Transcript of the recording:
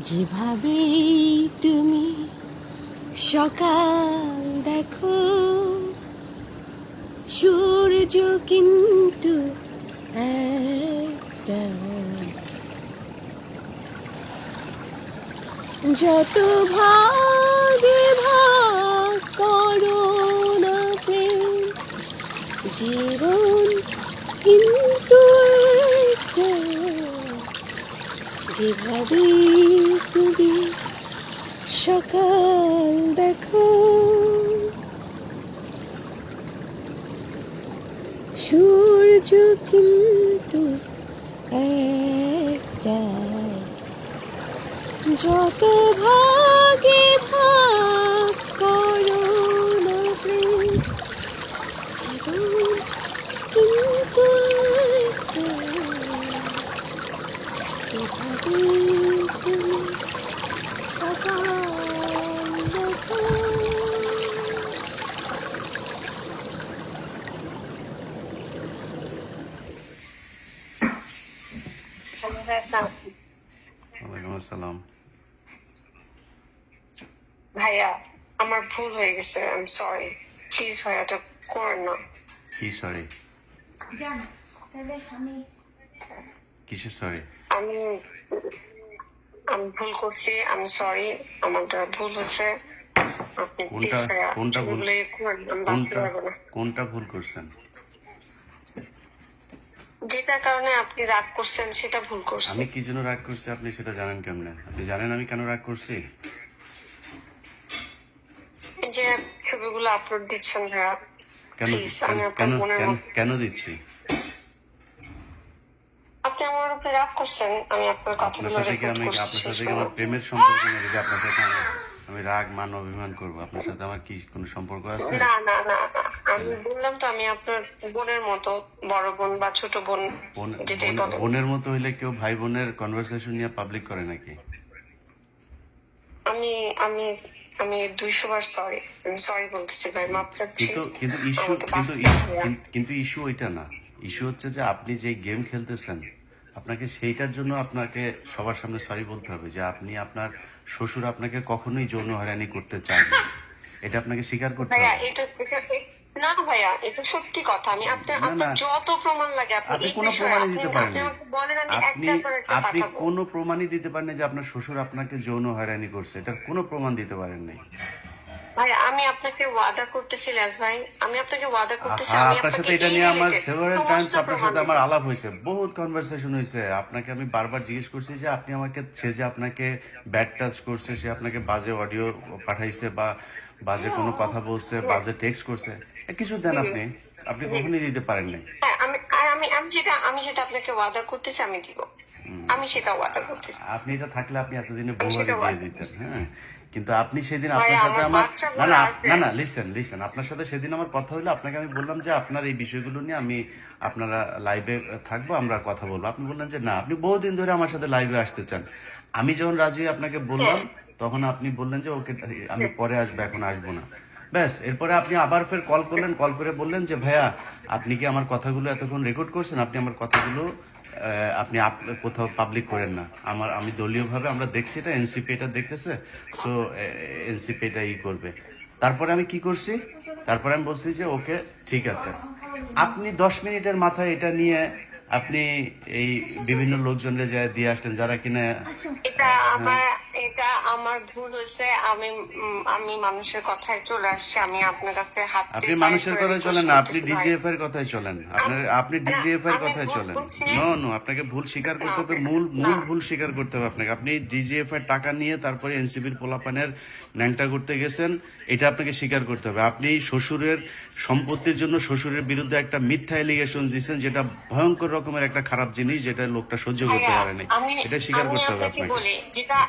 যেভাবে তুমি সকাল দেখো, সূর্য কিন্তু একটা। যত ভাগে ভাগ করো না প্রেম, জীবন কিন্তু একটা। যেভাবে তুমি সকাল দেখো, সূর্য কিন্তু একটাই। যত ভাগে ভাগ করো না প্রেম, জীবন কিন্তু একটাই। যেভাবে তুমি সকাল দেখো। ওয়ালাইকুম আসসালাম। ভাইয়া আমার ভুল হয়ে গেছে, আই এম সরি। প্লিজ ভাইয়া এটা করেন না। কি সরি? কিসের সরি? আমি আমি ভুল করছি, আমি সরি। আমারটা ভুল হয়েছে। আপনি প্লিজ কোনটা ভাইয়া কোনটা ভুল এগুলো করেন না, আমি বাঁচতে পারবো না। কোনটা ভুল করছেন? যেটার কারণে আপনি রাগ করছেন সেটা ভুল করছেন। আমি কি জন্য রাগ করছি আপনি সেটা জানেন কেমনে? আপনি জানেন আমি কেন রাগ করছি? এই যে ছবিগুলো আপলোড দিচ্ছেন ভাইয়া, কেন প্লিজ আমি কেন আপনার বোনের কেন মতো। কেন দিচ্ছি? আপনি আমার উপরে রাগ করছেন, আমি আপনার আপনার কথাগুলো সাথে কি রেকর্ড আপনার করছি। সাথে কি আমার প্রেমের সম্পর্ক নাকি যে আপনার সাথে আমি রাগ মান অভিমান করবো? আপনার সাথে আমার কি কোনো সম্পর্ক আছে? না না না না, আমি বললাম তো আমি আপনার বোনের মতো, বড় বোন বা ছোট বোন যেটাই বলেন। বোনের মতো হইলে কেউ ভাই বোনের কনভারসেশন নিয়ে পাবলিক করে নাকি? আমি আমি আমি 200 বার সরি, আমি সরি বলতেছি ভাই, মাপ চাচ্ছি। কিন্তু কিন্তু ইস্যু আমাকে কিন্তু বাঁচতে ইস্যু হবে। কিন্তু ইস্যু ওইটা না। ইস্যু হচ্ছে যে আপনি যে গেম খেলতেছেন, আপনাকে সেইটার জন্য আপনাকে সবার সামনে সরি বলতে হবে যে আপনি আপনার শ্বশুর আপনাকে কখনোই যৌন হয়রানি করতে চান না। এটা আপনাকে স্বীকার করতে ভাইয়া হবে। না ভাইয়া, এটা সত্যি কথা। আমি আপনার না আপনার না, যত প্রমাণ লাগে আপনি আপনি এই কোনো বিষয়ে প্রমাণই আপনি দিতে আপনি পারেননি। আমাকে বলেন, আমি আপনি একটার পর একটা আপনি পাঠাবো। কোনো প্রমাণই দিতে পারেন যে আপনার শ্বশুর আপনাকে যৌন হয়রানি করছে, এটার কোনো প্রমাণ দিতে পারেন নাই। ভাই আমি আপনাকে ওয়াদা করতেছি লেস ভাই, আমি আপনাকে ওয়াদা করতেছি হ্যাঁ, আমি আপনার সাথে আপনাকে এটা এই নিয়ে আমার রিলেটেড সেভারাল টাইমস সমস্ত আপনার প্রমাণ সাথে আমার দিব। আলাপ হয়েছে, বহুত কনভারসেশন হয়েছে। আপনাকে আমি বারবার জিজ্ঞেস করছি যে আপনি আমাকে, সে যে আপনাকে ব্যাড টাচ করছে, সে আপনাকে বাজে অডিও পাঠাইছে বা বাজে কোনো কথা বলছে, বাজে টেক্সট করছে, কিছু দেন আপনি আপনি কখনোই দিতে পারেন নাই। হ্যাঁ, আমি যেটা আপনাকে ওয়াদা করতেছি আমি দিব। আমি সেটা ওয়াদা করতেছি। আপনি এটা থাকলে আপনি এতদিনে আমি বউ সেটা আগে দিয়ে ওয়াদা দিতেন। হ্যাঁ, কিন্তু আপনি সেদিন ভাই আপনার সাথে আমার আমার, বাচ্চা না গুলো না আছে। না না, লিসেন আপনার সাথে সেদিন আমার কথা হলো, আপনাকে আমি বললাম যে আপনার এই বিষয়গুলো নিয়ে আমি, আপনারা লাইভে থাকবো, আমরা কথা বলবো। আপনি বললেন যে না, আপনি বহুদিন ধরে আমার সাথে লাইভে আসতে চান। আমি যখন রাজি হয়ে আপনাকে বললাম, তখন আপনি বললেন যে ওকে আমি পরে আসবো, এখন আসবো না। ব্যাস, এরপরে আপনি আবার ফের কল করলেন, কল করে বললেন যে ভাইয়া আপনি কি আমার কথাগুলো এতক্ষণ রেকর্ড করছেন? আপনি আমার কথাগুলো আপনি কোথাও পাবলিক করেন না। আমি দলীয়ভাবে আমরা দেখছি, এটা এনসিপি এটা দেখতেছে, সো এনসিপি এটা ই করবে। তারপরে আমি কি করছি? তারপরে আমি বলছি যে ওকে ঠিক আছে। আপনি 10 মিনিটের মাথায় এটা নিয়ে আপনি এই বিভিন্ন লোকজনকে যায় দিয়ে আসলেন যারা কিনা, এটা হ্যাঁ, এটা আমার ভুল হয়েছে। আমি মানুষের কথায় চলে আসছি। আমি আপনার কাছে হাত আপনি মানুষের কথায় চলেন না, আপনি ডিজিএফ এর কথায় চলেন। আপনি না, ডিজিএফ এর আমি কথায় ভুল চলেন। করছি। নো নো, আপনাকে ভুল স্বীকার করতে হবে, না, মূল না। ভুল স্বীকার করতে হবে আপনাকে। আপনি ডিজিএফ এর টাকা নিয়ে তারপরে এনসিপির পোলাপানের ন্যাংটা করতে গেছেন, এটা আপনাকে স্বীকার করতে হবে। আপনি শ্বশুরের সম্পত্তির জন্য শ্বশুরের বিরুদ্ধে একটা মিথ্যা এলিগেশন দিয়েছেন, যেটা ভয়ঙ্কর রকমের একটা খারাপ জিনিস, যেটা লোকটা সহ্য করতে ভাইয়া পারেনি। আমি এটা স্বীকার আমি করতে হবে আপনাকে আপনাকে। বলি, যেটা